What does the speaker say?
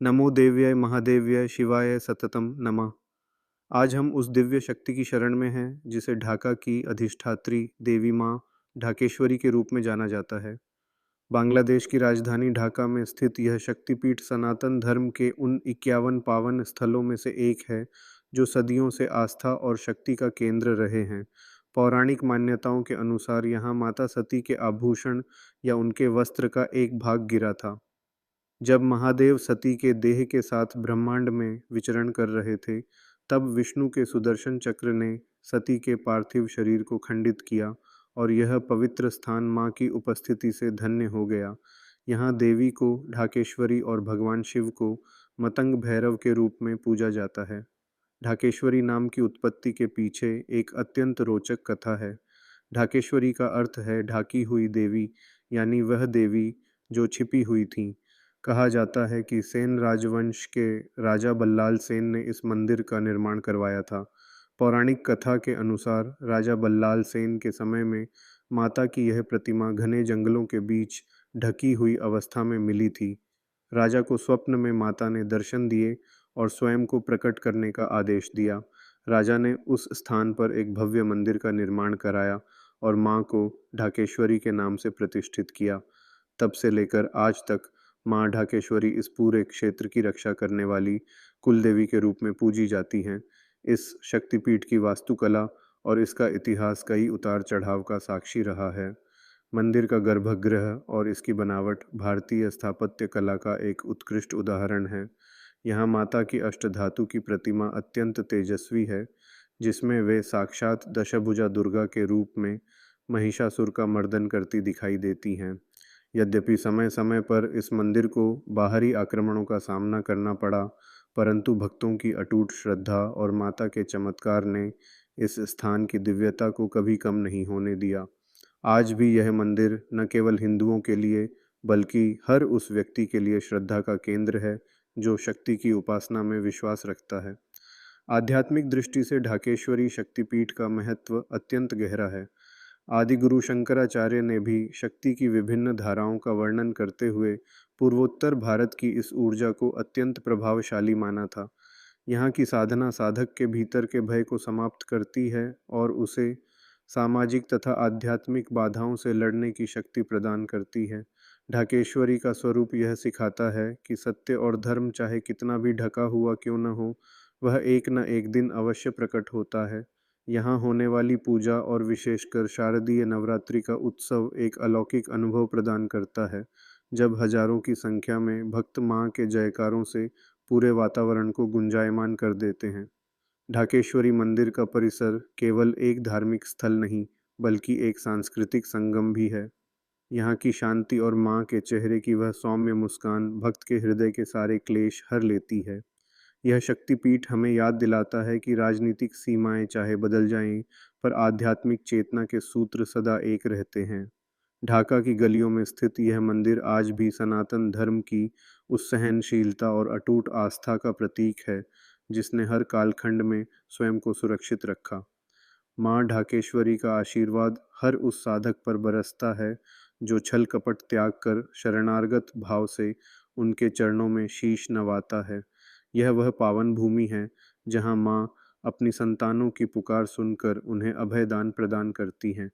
नमो देव्याय महादेव्याय शिवाय सततम नमः। आज हम उस दिव्य शक्ति की शरण में हैं जिसे ढाका की अधिष्ठात्री देवी माँ ढाकेश्वरी के रूप में जाना जाता है। बांग्लादेश की राजधानी ढाका में स्थित यह शक्तिपीठ सनातन धर्म के उन 51 पावन स्थलों में से एक है जो सदियों से आस्था और शक्ति का केंद्र रहे हैं। पौराणिक मान्यताओं के अनुसार यहाँ माता सती के आभूषण या उनके वस्त्र का एक भाग गिरा था। जब महादेव सती के देह के साथ ब्रह्मांड में विचरण कर रहे थे, तब विष्णु के सुदर्शन चक्र ने सती के पार्थिव शरीर को खंडित किया और यह पवित्र स्थान माँ की उपस्थिति से धन्य हो गया। यहाँ देवी को ढाकेश्वरी और भगवान शिव को मतंग भैरव के रूप में पूजा जाता है। ढाकेश्वरी नाम की उत्पत्ति के पीछे एक अत्यंत रोचक कथा है। ढाकेश्वरी का अर्थ है ढाकी हुई देवी, यानी वह देवी जो छिपी हुई थी। कहा जाता है कि सेन राजवंश के राजा बल्लाल सेन ने इस मंदिर का निर्माण करवाया था। पौराणिक कथा के अनुसार राजा बल्लाल सेन के समय में माता की यह प्रतिमा घने जंगलों के बीच ढकी हुई अवस्था में मिली थी। राजा को स्वप्न में माता ने दर्शन दिए और स्वयं को प्रकट करने का आदेश दिया। राजा ने उस स्थान पर एक भव्य मंदिर का निर्माण कराया और मां को ढाकेश्वरी के नाम से प्रतिष्ठित किया। तब से लेकर आज तक मां ढाकेश्वरी इस पूरे क्षेत्र की रक्षा करने वाली कुलदेवी के रूप में पूजी जाती हैं। इस शक्तिपीठ की वास्तुकला और इसका इतिहास कई उतार चढ़ाव का साक्षी रहा है। मंदिर का गर्भगृह और इसकी बनावट भारतीय स्थापत्य कला का एक उत्कृष्ट उदाहरण है। यहाँ माता की अष्टधातु की प्रतिमा अत्यंत तेजस्वी है, जिसमें वे साक्षात दशभुजा दुर्गा के रूप में महिषासुर का मर्दन करती दिखाई देती हैं। यद्यपि समय समय पर इस मंदिर को बाहरी आक्रमणों का सामना करना पड़ा, परंतु भक्तों की अटूट श्रद्धा और माता के चमत्कार ने इस स्थान की दिव्यता को कभी कम नहीं होने दिया। आज भी यह मंदिर न केवल हिंदुओं के लिए बल्कि हर उस व्यक्ति के लिए श्रद्धा का केंद्र है जो शक्ति की उपासना में विश्वास रखता है। आध्यात्मिक दृष्टि से ढाकेश्वरी शक्तिपीठ का महत्व अत्यंत गहरा है। आदि गुरु शंकराचार्य ने भी शक्ति की विभिन्न धाराओं का वर्णन करते हुए पूर्वोत्तर भारत की इस ऊर्जा को अत्यंत प्रभावशाली माना था। यहाँ की साधना साधक के भीतर के भय को समाप्त करती है और उसे सामाजिक तथा आध्यात्मिक बाधाओं से लड़ने की शक्ति प्रदान करती है। ढाकेश्वरी का स्वरूप यह सिखाता है कि सत्य और धर्म चाहे कितना भी ढका हुआ क्यों न हो, वह एक न एक दिन अवश्य प्रकट होता है। यहाँ होने वाली पूजा और विशेषकर शारदीय नवरात्रि का उत्सव एक अलौकिक अनुभव प्रदान करता है, जब हजारों की संख्या में भक्त माँ के जयकारों से पूरे वातावरण को गुंजायमान कर देते हैं। ढाकेश्वरी मंदिर का परिसर केवल एक धार्मिक स्थल नहीं, बल्कि एक सांस्कृतिक संगम भी है। यहाँ की शांति और माँ के चेहरे की वह सौम्य मुस्कान भक्त के हृदय के सारे क्लेश हर लेती है। यह शक्तिपीठ हमें याद दिलाता है कि राजनीतिक सीमाएं चाहे बदल जाएं, पर आध्यात्मिक चेतना के सूत्र सदा एक रहते हैं। ढाका की गलियों में स्थित यह मंदिर आज भी सनातन धर्म की उस सहनशीलता और अटूट आस्था का प्रतीक है जिसने हर कालखंड में स्वयं को सुरक्षित रखा। माँ ढाकेश्वरी का आशीर्वाद हर उस साधक पर बरसता है जो छल कपट त्याग कर शरणागत भाव से उनके चरणों में शीश नवाता है। यह वह पावन भूमि है जहाँ माँ अपनी संतानों की पुकार सुनकर उन्हें अभय दान प्रदान करती हैं।